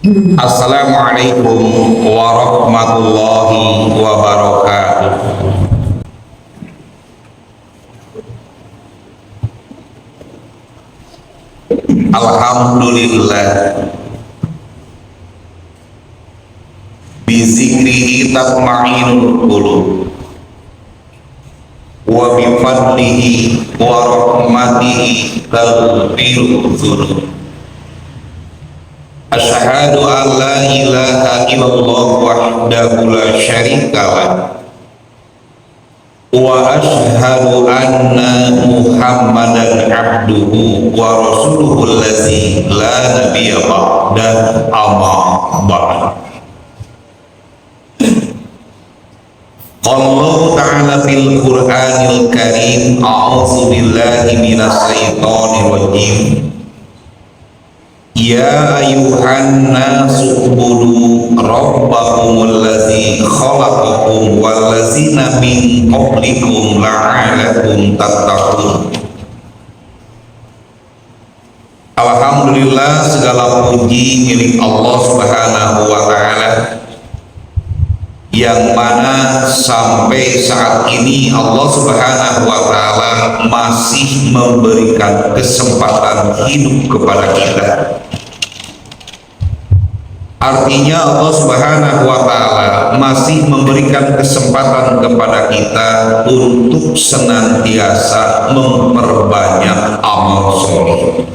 Assalamualaikum warahmatullahi wabarakatuh. Alhamdulillah, bizikrihi tatma'innul qulub wa bifadlihi wa rahmatihi taghfirul dzunub. Asyhadu an la ilaha illallah wahdahu la syarikalah wa asyhadu anna Muhammadan abduhu wa rasuluhu allazi la nabiyya ba'da, amma ba'd. Allah ta'ala fil Qur'anil Karim, a'udzu billahi minas syaitonir rajim. Ya ayuhan nasu ubudu rabbakumul ladzi khalaqakum wal ladzina min qablikum la'alakum tattaqun. Alhamdulillah, segala puji milik Allah Subhanahu wa taala, yang mana sampai saat ini Allah Subhanahu wa taala masih memberikan kesempatan hidup kepada kita. Artinya Allah Subhanahu wa taala masih memberikan kesempatan kepada kita untuk senantiasa memperbanyak amal soleh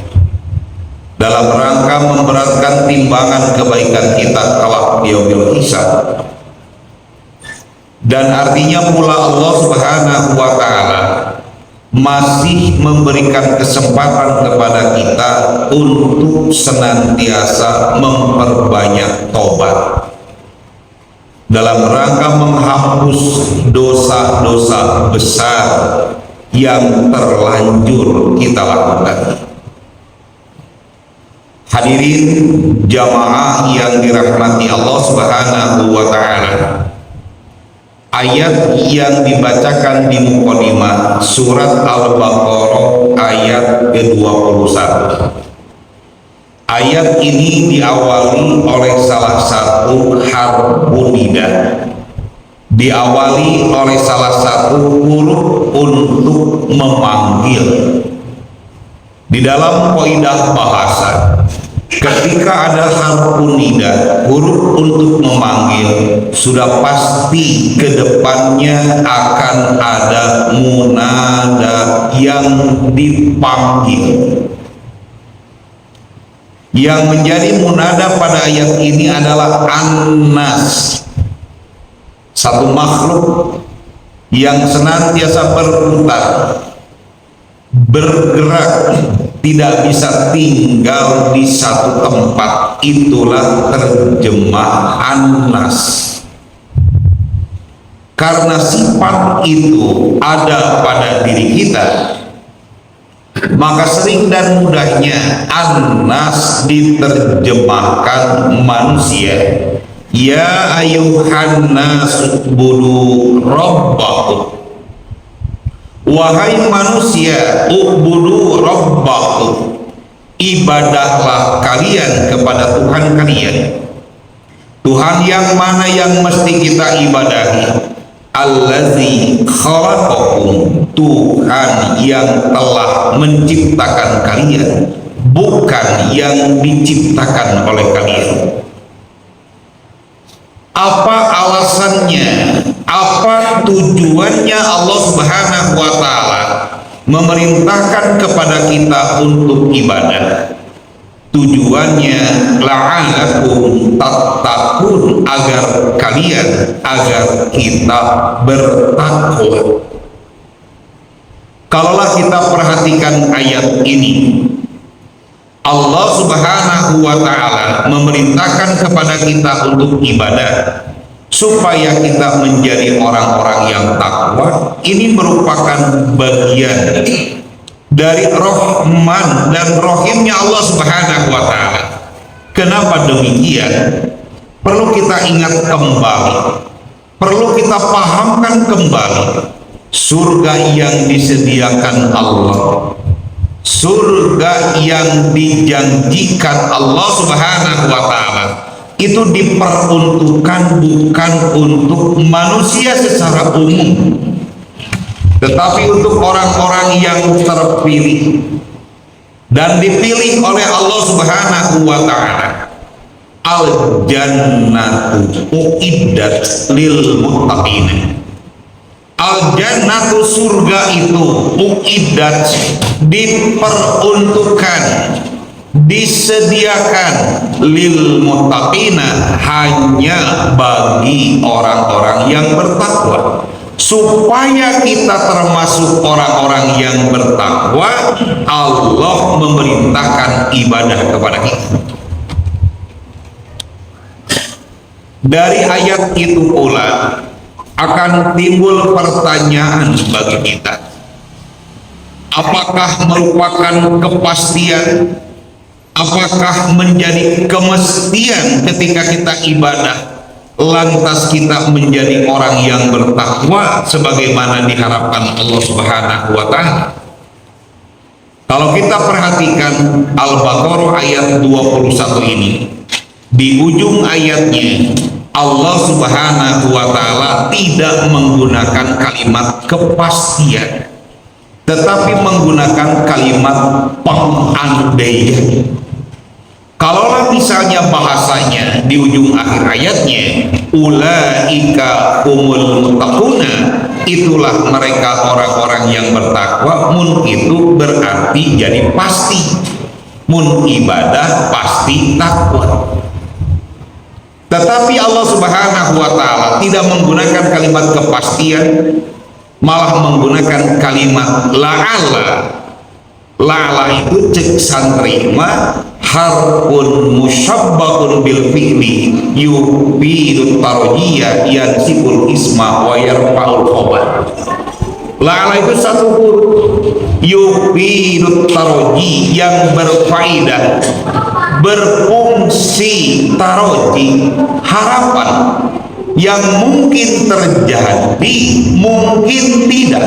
dalam rangka memberatkan timbangan kebaikan kita kelak yaumil hisab. Dan artinya pula Allah Subhanahu wa taala masih memberikan kesempatan kepada kita untuk senantiasa memperbanyak tobat dalam rangka menghapus dosa-dosa besar yang terlanjur kita lakukan. Hadirin jamaah yang dirahmati Allah Subhanahu wa taala, ayat yang dibacakan di muqaddimah surat Al-Baqarah ayat ke-21. Ayat ini diawali oleh salah satu harfun nida, diawali oleh salah satu huruf untuk memanggil. Di dalam kaidah bahasa, ketika ada harfun nida, huruf untuk memanggil, sudah pasti kedepannya akan ada munada yang dipanggil. Yang menjadi munada pada ayat ini adalah An-Nas, satu makhluk yang senantiasa berputar, bergerak, tidak bisa tinggal di satu tempat. Itulah terjemahan Nas. Karena sifat itu ada pada diri kita, maka sering dan mudahnya An-Nas diterjemahkan manusia. Ya ayuhan nasu ubudu rabbakum, wahai manusia, ubudu rabbakum, ibadahlah kalian kepada Tuhan kalian. Tuhan yang mana yang mesti kita ibadahi? Allazi khalaqakum, Tuhan yang telah menciptakan kalian, bukan yang diciptakan oleh kalian. Apa alasannya? Apa tujuannya Allah Subhanahu wa taala memerintahkan kepada kita untuk ibadah? Tujuannya la'alakum tattaqun, agar kalian, agar kita bertakwa. Kalaulah kita perhatikan ayat ini, Allah Subhanahu wa taala memerintahkan kepada kita untuk ibadah supaya kita menjadi orang-orang yang takwa. Ini merupakan bagian dari Rahman dan Rahimnya Allah Subhanahu wa taala. Kenapa demikian? Perlu kita ingat kembali, perlu kita pahamkan kembali surga yang disediakan Allah, surga yang dijanjikan Allah Subhanahu wa Ta'ala itu diperuntukkan bukan untuk manusia secara umum, tetapi untuk orang-orang yang terpilih dan dipilih oleh Allah Subhanahu wa Ta'ala. Al-jannatu uiddat lil muttaqin. Al-jannatu, surga itu, uiddat, diperuntukkan, disediakan, lil muttaqina, hanya bagi orang-orang yang bertakwa. Supaya kita termasuk orang-orang yang bertakwa, Allah memerintahkan ibadah kepada kita. Dari ayat itu pula akan timbul pertanyaan bagi kita. Apakah merupakan kepastian? Apakah menjadi kemestian ketika kita ibadah lantas kita menjadi orang yang bertakwa sebagaimana diharapkan Allah Subhanahu wa Ta'ala? Kalau kita perhatikan Al-Baqarah ayat 21 ini, di ujung ayatnya Allah Subhanahu wa Ta'ala tidak menggunakan kalimat kepastian, tetapi menggunakan kalimat pengandaian. Kalaulah misalnya bahasanya di ujung akhir ayatnya, ulaika humul muttaquna, itulah mereka orang-orang yang bertakwa, mun itu berarti jadi pasti, mun ibadah pasti takwa. Tetapi Allah Subhanahu wa Ta'ala tidak menggunakan kalimat kepastian, malah menggunakan kalimat la'alla. La'alla itu cek santrima harfun musyabbahun bil fi'li yufidu tarjiyah yansibul isma wa yarfa'ul khabar. La'alla itu satu huruf yufidu tarji, yang berfaedah, berfungsi taroji, harapan yang mungkin terjadi, mungkin tidak.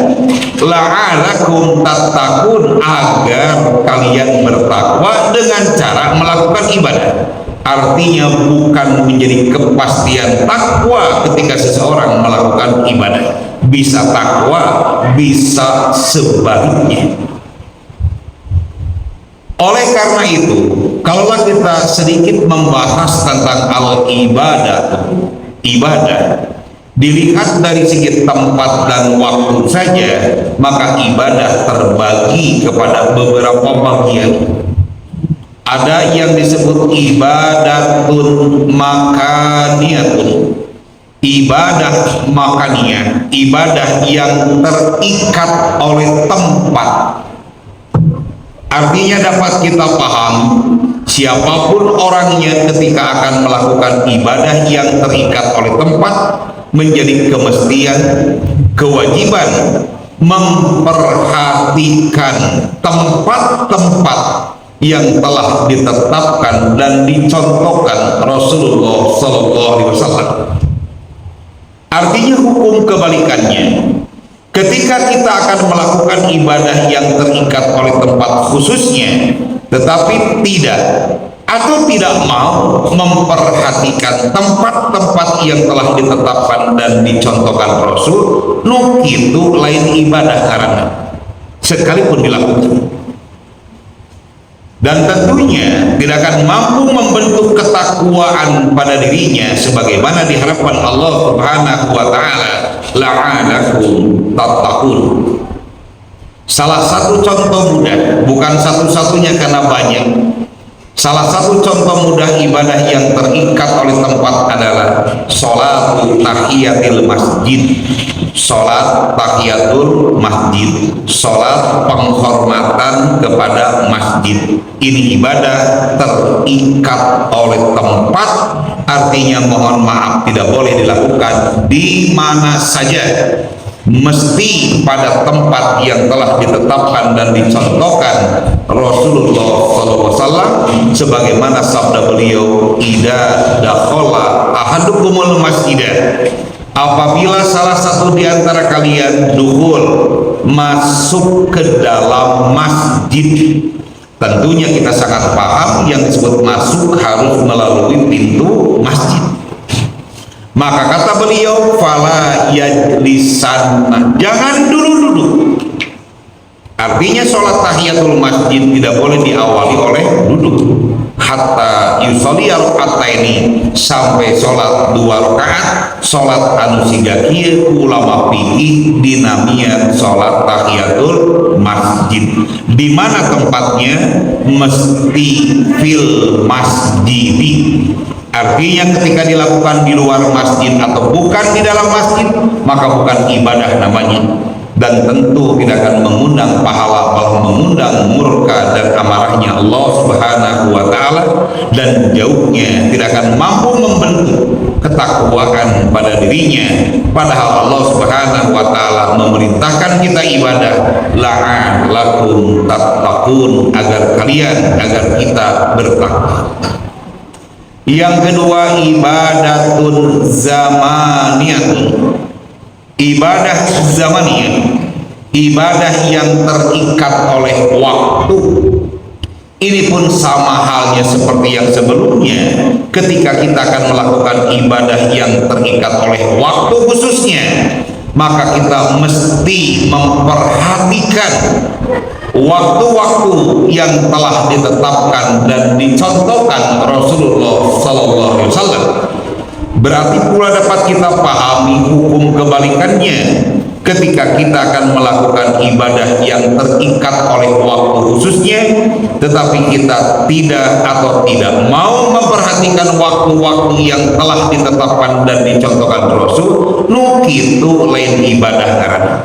La'alakum tattaqun, agar kalian bertakwa dengan cara melakukan ibadah. Artinya bukan menjadi kepastian takwa ketika seseorang melakukan ibadah. Bisa takwa, bisa sebaliknya. Oleh karena itu, kalaulah kita sedikit membahas tentang al-ibadah, ibadah dilihat dari segi tempat dan waktu saja, maka ibadah terbagi kepada beberapa bagian. Ada yang disebut ibadatun makaniyatun, ibadah makaniyah, ibadah yang terikat oleh tempat. Artinya dapat kita paham, siapapun orangnya ketika akan melakukan ibadah yang terikat oleh tempat, menjadi kemestian, kewajiban memperhatikan tempat-tempat yang telah ditetapkan dan dicontohkan Rasulullah SAW. Artinya hukum kebalikannya, ketika kita akan melakukan ibadah yang terikat oleh tempat khususnya, tetapi tidak atau tidak mau memperhatikan tempat-tempat yang telah ditetapkan dan dicontohkan Rasul, nuk itu lain ibadah karena sekalipun dilakukan. Dan tentunya tidak akan mampu membentuk ketakwaan pada dirinya sebagaimana diharapkan Allah Subhanahu wa Ta'ala, la'alakum tattaqun. Salah satu contoh mudah, bukan satu-satunya karena banyak, salah satu contoh mudah ibadah yang terikat oleh tempat adalah sholat tahiyatul masjid. Sholat tahiyatul masjid, sholat penghormatan kepada masjid. Ini ibadah terikat oleh tempat, artinya mohon maaf tidak boleh dilakukan di mana saja, mesti pada tempat yang telah ditetapkan dan dicontohkan Rasulullah SAW, sebagaimana sabda beliau, idza dakhala ahadukumul masjidah, apabila salah satu di antara kalian dukhul masuk ke dalam masjid. Tentunya kita sangat paham yang disebut masuk harus melalui pintu masjid. Maka kata beliau, fala yajlisan, jangan duduk-duduk. Artinya sholat tahiyatul masjid tidak boleh diawali oleh duduk. Hatta yusolli rakaataini, sampai sholat 2 rakaat. Sholat anu siga kieu ulama fikih dinamia sholat tahiyatul masjid. Di mana tempatnya? Mesti fil masjidi. Artinya ketika dilakukan di luar masjid atau bukan di dalam masjid, maka bukan ibadah namanya, dan tentu tidak akan mengundang pahala, malah mengundang murka dan amarahnya Allah Subhanahu wa Ta'ala, dan jauhnya tidak akan mampu membentuk ketakwaan pada dirinya. Padahal Allah Subhanahu wa Ta'ala memerintahkan kita ibadah, la'allakum tattaqun, agar kita bertakwa. Yang kedua, ibadatun zamaniyatun, ibadah zamaniyah, ibadah yang terikat oleh waktu. Ini pun sama halnya seperti yang sebelumnya. Ketika kita akan melakukan ibadah yang terikat oleh waktu khususnya, maka kita mesti memperhatikan waktu-waktu yang telah ditetapkan dan dicontohkan Rasulullah Sallallahu Alaihi Wasallam. Berarti pula dapat kita pahami hukum kebalikannya. Ketika kita akan melakukan ibadah yang terikat oleh waktu khususnya, tetapi kita tidak mau memperhatikan waktu-waktu yang telah ditetapkan dan dicontohkan Rasul, nu kitu lain ibadah karena.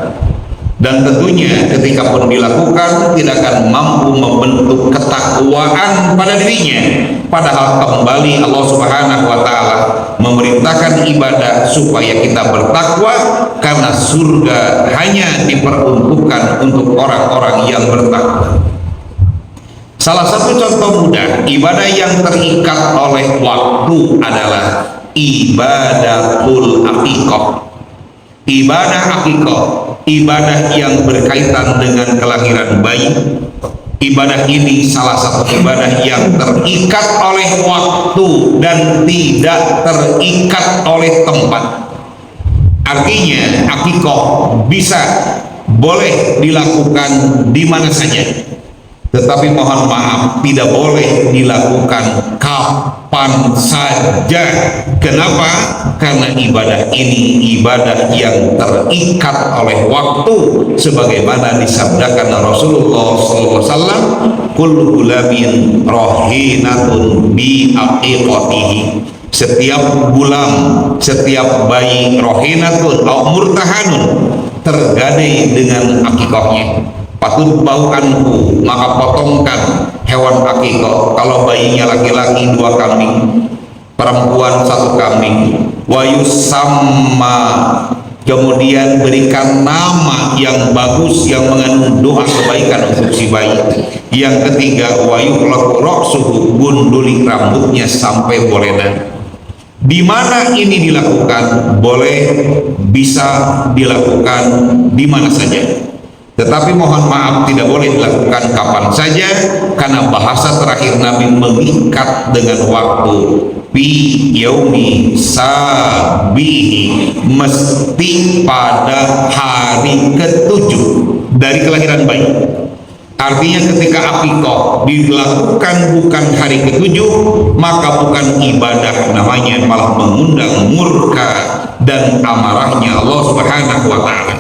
Dan tentunya ketika pun dilakukan tidak akan mampu membentuk ketakwaan pada dirinya. Padahal kembali Allah Subhanahu wa Ta'ala memerintahkan ibadah supaya kita bertakwa, karena surga hanya diperuntukkan untuk orang-orang yang bertakwa. Salah satu contoh mudah ibadah yang terikat oleh waktu adalah ibadatul aqiqah. Ibadah aqiqah, ibadah yang berkaitan dengan kelahiran bayi. Ibadah ini salah satu ibadah yang terikat oleh waktu dan tidak terikat oleh tempat. Artinya aqiqah bisa boleh dilakukan di mana saja, tetapi mohon maaf tidak boleh dilakukan kapan saja. Kenapa? Karena ibadah ini ibadah yang terikat oleh waktu, sebagaimana disabdakan Rasulullah SAW, kullu gulamin rohinatun bi aqiqatihi. Setiap gulam, setiap bayi rohinatun au murtahanun, tergadai dengan akikahnya. Patut bauanku, maka potongkan hewan akikah. Kalau bayinya laki-laki 2 kambing, perempuan 1 kambing. Wayus sama, kemudian berikan nama yang bagus yang mengandung doa kebaikan untuk si bayi. Yang ketiga, wayuhlaku roksuhu, gunduli rambutnya sampai bolena. Di mana ini dilakukan? Boleh, bisa dilakukan di mana saja. Tetapi mohon maaf tidak boleh dilakukan kapan saja, karena bahasa terakhir Nabi mengikat dengan waktu. Bi yaumi sabihi, mesti pada hari ke-7 dari kelahiran bayi. Artinya ketika akikah dilakukan bukan hari ke-7, maka bukan ibadah namanya, malah mengundang murka dan amarahnya Allah Subhanahu wa Ta'ala.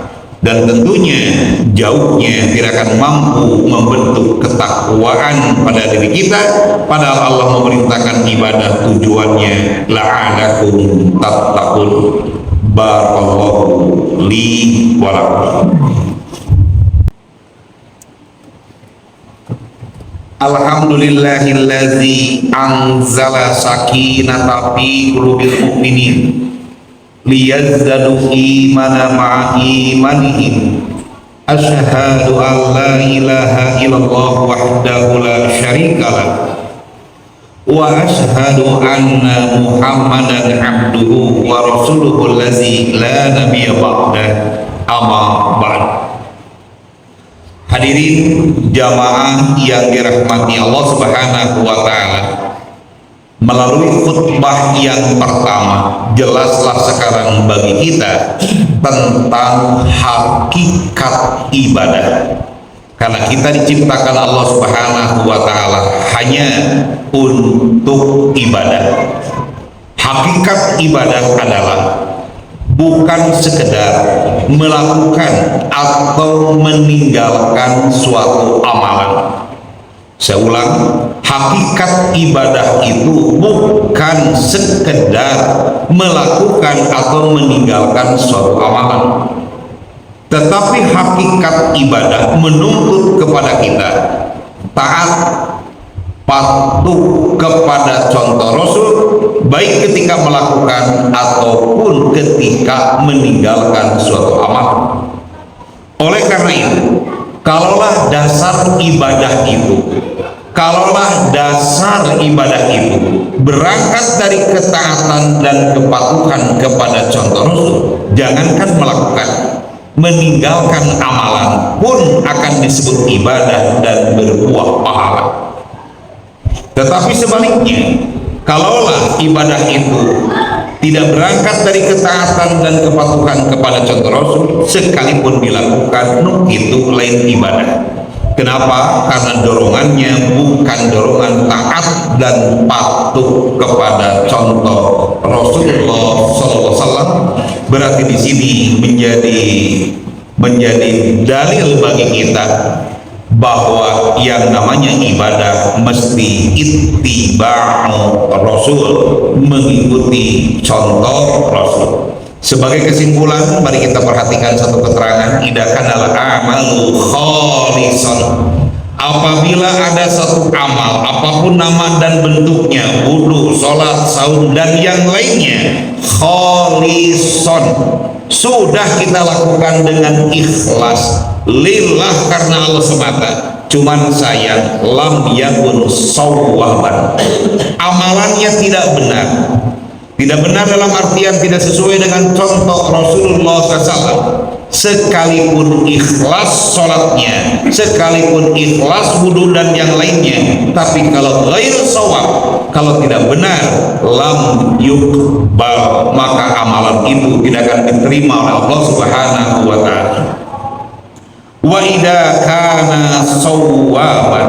Dan tentunya jauhnya tidak akan mampu membentuk ketakwaan pada diri kita. Padahal Allah memerintahkan ibadah tujuannya la'alakum tattaqun. Barakallahu li wa lakum. Alhamdulillahillazi anzala sakinata fi qulubil mu'minin liyazdadu imana ma'a imanihim. Asyhadu an la ilaha illallah wahdahu la syarikalah wa asyhadu anna muhammadan abduhu wa rasuluhu allazi la nabiyya ba'dah, amma ba'd. Hadirin jamaah yang dirahmati Allah Subhanahu wa taala, melalui khutbah yang pertama jelaslah sekarang bagi kita tentang hakikat ibadah. Karena kita diciptakan Allah Subhanahu wa taala hanya untuk ibadah. Hakikat ibadah adalah bukan sekedar melakukan atau meninggalkan suatu amalan. Saya ulang, hakikat ibadah itu bukan sekedar melakukan atau meninggalkan suatu amalan, tetapi hakikat ibadah menuntut kepada kita taat, patuh kepada contoh Rasul, baik ketika melakukan ataupun ketika meninggalkan suatu amal. Oleh karena itu, kalaulah dasar ibadah itu berangkat dari ketaatan dan kepatuhan kepada contoh Rasul, jangankan melakukan, meninggalkan amalan pun akan disebut ibadah dan berbuah pahala. Tetapi sebaliknya, kalaulah ibadah itu tidak berangkat dari ketaatan dan kepatuhan kepada contoh Rasul, sekalipun dilakukan, itu lain ibadah. Kenapa? Karena dorongannya bukan dorongan taat dan patuh kepada contoh Rasulullah SAW. Berarti di sini menjadi dalil bagi kita bahwa yang namanya ibadah mesti ittiba'u Rasul, mengikuti contoh Rasul. Sebagai kesimpulan, mari kita perhatikan satu keterangan, idza kana al-amalu khalisan. Apabila ada satu amal, apapun nama dan bentuknya, wudu, sholat, saum, dan yang lainnya, khalisan, sudah kita lakukan dengan ikhlas, lillah, karena Allah semata, cuman sayang lam yakun sawwaban, amalannya tidak benar dalam artian tidak sesuai dengan contoh Rasulullah SAW, sekalipun ikhlas sholatnya, sekalipun ikhlas wudhu dan yang lainnya, tapi kalau ghair shawab, kalau tidak benar, lam yuqbal, maka amalan itu tidak akan diterima oleh Allah Subhanahu wa taala. Wa idza kana shawwaban,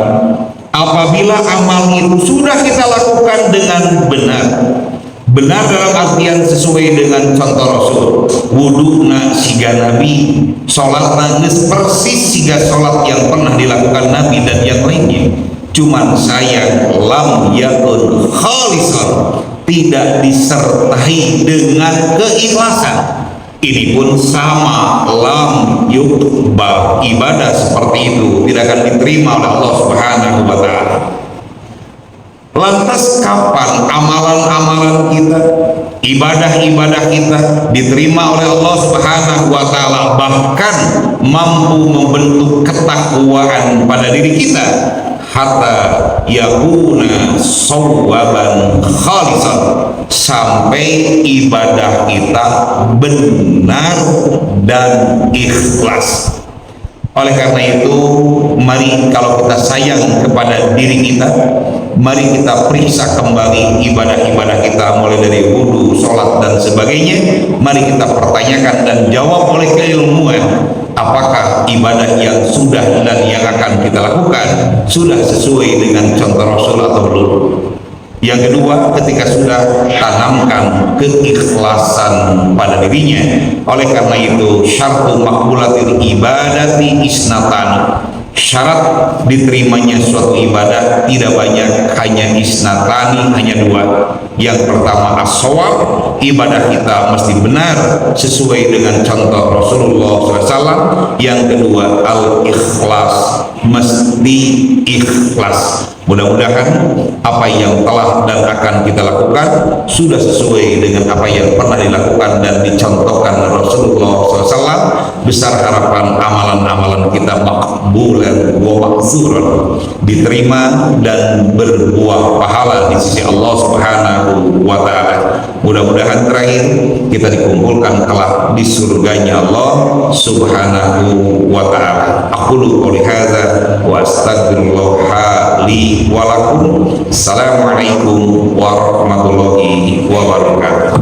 apabila amal itu sudah kita lakukan dengan benar dalam artian sesuai dengan contoh Rasul, wudhuna siga Nabi, sholatna persis siga sholat yang pernah dilakukan Nabi dan yang lainnya, cuman sayang lam yakun khalisan, tidak disertai dengan keikhlasan, ini pun sama, lam yuqbal, ibadah seperti itu tidak akan diterima oleh Allah Subhanahu wa taala. Lantas kapan amalan-amalan kita, ibadah-ibadah kita diterima oleh Allah Subhanahu wa taala, bahkan mampu membentuk ketakwaan pada diri kita, hatta yakuna shawwaban khalisan, sampai ibadah kita benar dan ikhlas. Oleh karena itu, mari kalau kita sayang kepada diri kita, mari kita periksa kembali ibadah-ibadah kita, mulai dari wudhu, sholat, dan sebagainya. Mari kita pertanyakan dan jawab oleh keilmuan, apakah ibadah yang sudah dan yang akan kita lakukan sudah sesuai dengan contoh Rasul atau belum. Yang kedua, ketika sudah tanamkan keikhlasan pada dirinya. Oleh karena itu, syartu maqbulatil ibadati isnatan, syarat diterimanya suatu ibadah tidak banyak, hanya isnatani, hanya dua. Yang pertama as-shawab, ibadah kita mesti benar sesuai dengan contoh Rasulullah SAW. Yang kedua al-ikhlas, mesti ikhlas. Mudah-mudahan apa yang telah dan akan kita lakukan sudah sesuai dengan apa yang pernah dilakukan dan dicontohkan Rasulullah SAW. Besar harapan amalan-amalan kita makbulan wa maksuran, diterima dan berbuah pahala di sisi Allah Subhanahu wa ta'ala. Mudah-mudahan terakhir kita dikumpulkan kelak di surganya Allah Subhanahu wa ta'ala. Aqulu qouli hadza wa astaghfirullah li wa lakum. Assalamualaikum warahmatullahi wabarakatuh.